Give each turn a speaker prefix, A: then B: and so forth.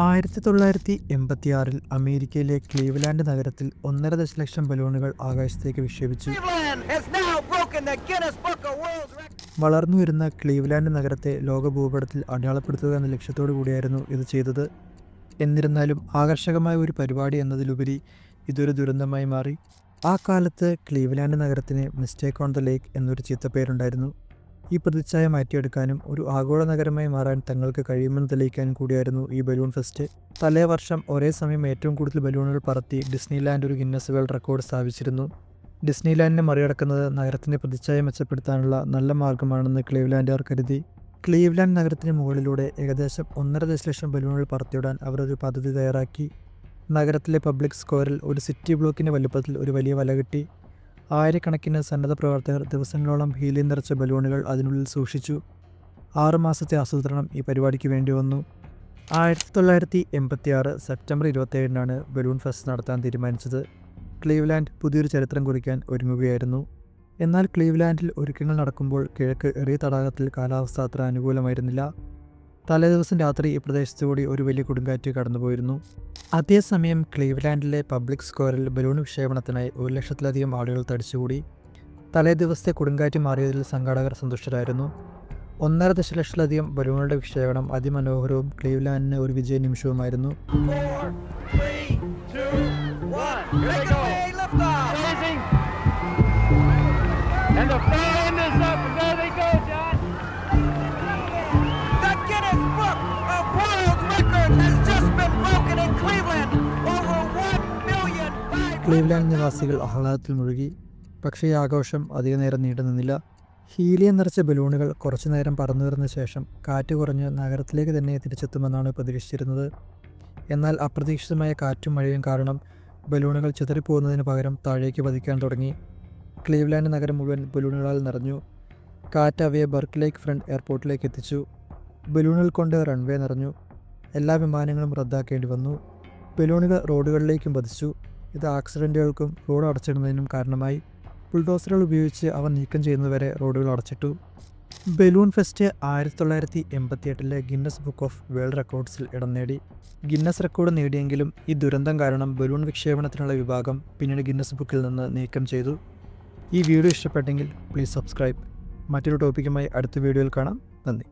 A: 1986 അമേരിക്കയിലെ ക്ലീവ്ലാൻഡ് നഗരത്തിൽ 1.5 ദശലക്ഷം ബലൂണുകൾ ആകാശത്തേക്ക് വിക്ഷേപിച്ചു. വളർന്നുവരുന്ന ക്ലീവ്ലാൻഡ് നഗരത്തെ ലോക ഭൂപടത്തിൽ അടയാളപ്പെടുത്തുക എന്ന ലക്ഷ്യത്തോടു കൂടിയായിരുന്നു ഇത് ചെയ്തത്. എന്നിരുന്നാലും ആകർഷകമായ ഒരു പരിപാടി എന്നതിലുപരി ഇതൊരു ദുരന്തമായി മാറി. ആ കാലത്ത് ക്ലീവ്ലാൻഡ് നഗരത്തിന് മിസ്റ്റേക്ക് ഓൺ ദ ലേക്ക് എന്നൊരു ചീത്തപ്പേരുണ്ടായിരുന്നു. ഈ പ്രതിച്ഛായ മാറ്റിയെടുക്കാനും ഒരു ആഗോള നഗരമായി മാറാൻ തങ്ങൾക്ക് കഴിയുമെന്ന് തെളിയിക്കാനും കൂടിയായിരുന്നു ഈ ബലൂൺ ഫെസ്റ്റ്. തലേ വർഷം ഒരേ സമയം ഏറ്റവും കൂടുതൽ ബലൂണുകൾ പറത്തി ഡിസ്നിലാൻഡ് ഒരു ഗിന്നസ് വേൾഡ് റെക്കോർഡ് സ്ഥാപിച്ചിരുന്നു. ഡിസ്നിലാൻഡിനെ മറികടക്കുന്നത് നഗരത്തിൻ്റെ പ്രതിച്ഛായ മെച്ചപ്പെടുത്താനുള്ള നല്ല മാർഗമാണെന്ന് ക്ലീവ്ലാൻഡുകാർ കരുതി. ക്ലീവ്ലാൻഡ് നഗരത്തിന് മുകളിലൂടെ ഏകദേശം 1.5 ദശലക്ഷം ബലൂണുകൾ പറത്തിവിടാൻ അവർ ഒരു പദ്ധതി തയ്യാറാക്കി. നഗരത്തിലെ പബ്ലിക് സ്ക്വയറിൽ ഒരു സിറ്റി ബ്ലോക്കിൻ്റെ വലുപ്പത്തിൽ ഒരു വലിയ വല കെട്ടി. ആയിരക്കണക്കിന് സന്നദ്ധ പ്രവർത്തകർ ദിവസങ്ങളോളം ഹീലിയം നിറച്ച ബലൂണുകൾ അതിനുള്ളിൽ സൂക്ഷിച്ചു. 6 മാസത്തെ ആസൂത്രണം ഈ പരിപാടിക്ക് വേണ്ടി വന്നു. 1986 സെപ്റ്റംബർ 27-നാണ് ബലൂൺ ഫെസ്റ്റ് നടത്താൻ തീരുമാനിച്ചത്. ക്ലീവ്ലാൻഡ് പുതിയൊരു ചരിത്രം കുറിക്കാൻ ഒരുങ്ങുകയായിരുന്നു. എന്നാൽ ക്ലീവ്ലാൻഡിൽ ഒരുക്കങ്ങൾ നടക്കുമ്പോൾ കിഴക്ക് എറിയ തടാകത്തിൽ കാലാവസ്ഥ അത്ര അനുകൂലമായിരുന്നില്ല. തലേദിവസം രാത്രി ഈ പ്രദേശത്തുകൂടി ഒരു വലിയ കൊടുങ്കാറ്റ് കടന്നുപോയിരുന്നു. അതേസമയം ക്ലീവ്ലാൻഡിലെ പബ്ലിക് സ്ക്വയറിൽ ബലൂൺ വിക്ഷേപണത്തിനായി 1,00,000-ലധികം ആളുകൾ തടിച്ചുകൂടി. തലേദിവസത്തെ കൊടുങ്കാറ്റ് മാറിയതിൽ സംഘാടകർ സന്തുഷ്ടരായിരുന്നു. 1.5 ദശലക്ഷത്തിലധികം ബലൂണുകളുടെ വിക്ഷേപണം അതിമനോഹരവും ക്ലീവ്ലാൻഡിന് ഒരു വിജയ നിമിഷവുമായിരുന്നു.
B: 4, 3, 2, 1. And the fire end is up, and there they go, John. The Guinness Book of World Records has just been broken in Cleveland. Over 1 million.
A: Cleveland നിവാസികൾ ആഹ്ലാദത്തിൽ മുഴുകി. പക്ഷേ ഈ ആഘോഷം അധിക നേരം നീണ്ടു നിന്നില്ല. ഹീലിയം നിറച്ച ബലൂണുകൾ കുറച്ചു നേരം പറന്നുയർന്ന ശേഷം കാറ്റ് കുറഞ്ഞ് നഗരത്തിലേക്ക് തന്നെ തിരിച്ചെത്തുമെന്നാണ് പ്രതീക്ഷിച്ചിരുന്നത്. എന്നാൽ അപ്രതീക്ഷിതമായ കാറ്റും മഴയും കാരണം ബലൂണുകൾ ചിതറിപ്പോകുന്നതിന് പകരം താഴേക്ക് പതിക്കാൻ തുടങ്ങി. ക്ലീവ്ലാൻഡ് നഗരം മുഴുവൻ ബലൂണുകളാൽ നിറഞ്ഞു. കാറ്റ് അവയെ ബർക്ക് ഫ്രണ്ട് എയർപോർട്ടിലേക്ക് എത്തിച്ചു. ബലൂണുകൾ കൊണ്ട് റൺവേ നിറഞ്ഞു. എല്ലാ വിമാനങ്ങളും റദ്ദാക്കേണ്ടി വന്നു. ബലൂണുകൾ റോഡുകളിലേക്കും പതിച്ചു. ഇത് ആക്സിഡൻറ്റുകൾക്കും റോഡ് അടച്ചിടുന്നതിനും കാരണമായി. ബുൾഡോസറുകൾ ഉപയോഗിച്ച് അവ നീക്കം ചെയ്യുന്നതുവരെ റോഡുകൾ അടച്ചിട്ടു. Balloon fest 1988 Guinness book of world റെക്കോർഡ്സിൽ ഇടം നേടി. ഗിന്നസ് റെക്കോർഡ് നേടിയെങ്കിലും ഈ ദുരന്തം കാരണം ബലൂൺ വിക്ഷേപണത്തിനുള്ള വിഭാഗം പിന്നീട് ഗിന്നസ് ബുക്കിൽ നിന്ന് നീക്കം ചെയ്തു. ഈ വീഡിയോ ഇഷ്ടപ്പെട്ടെങ്കിൽ പ്ലീസ് സബ്സ്ക്രൈബ്. മറ്റൊരു ടോപ്പിക്കുമായി അടുത്ത വീഡിയോയിൽ കാണാം. നന്ദി.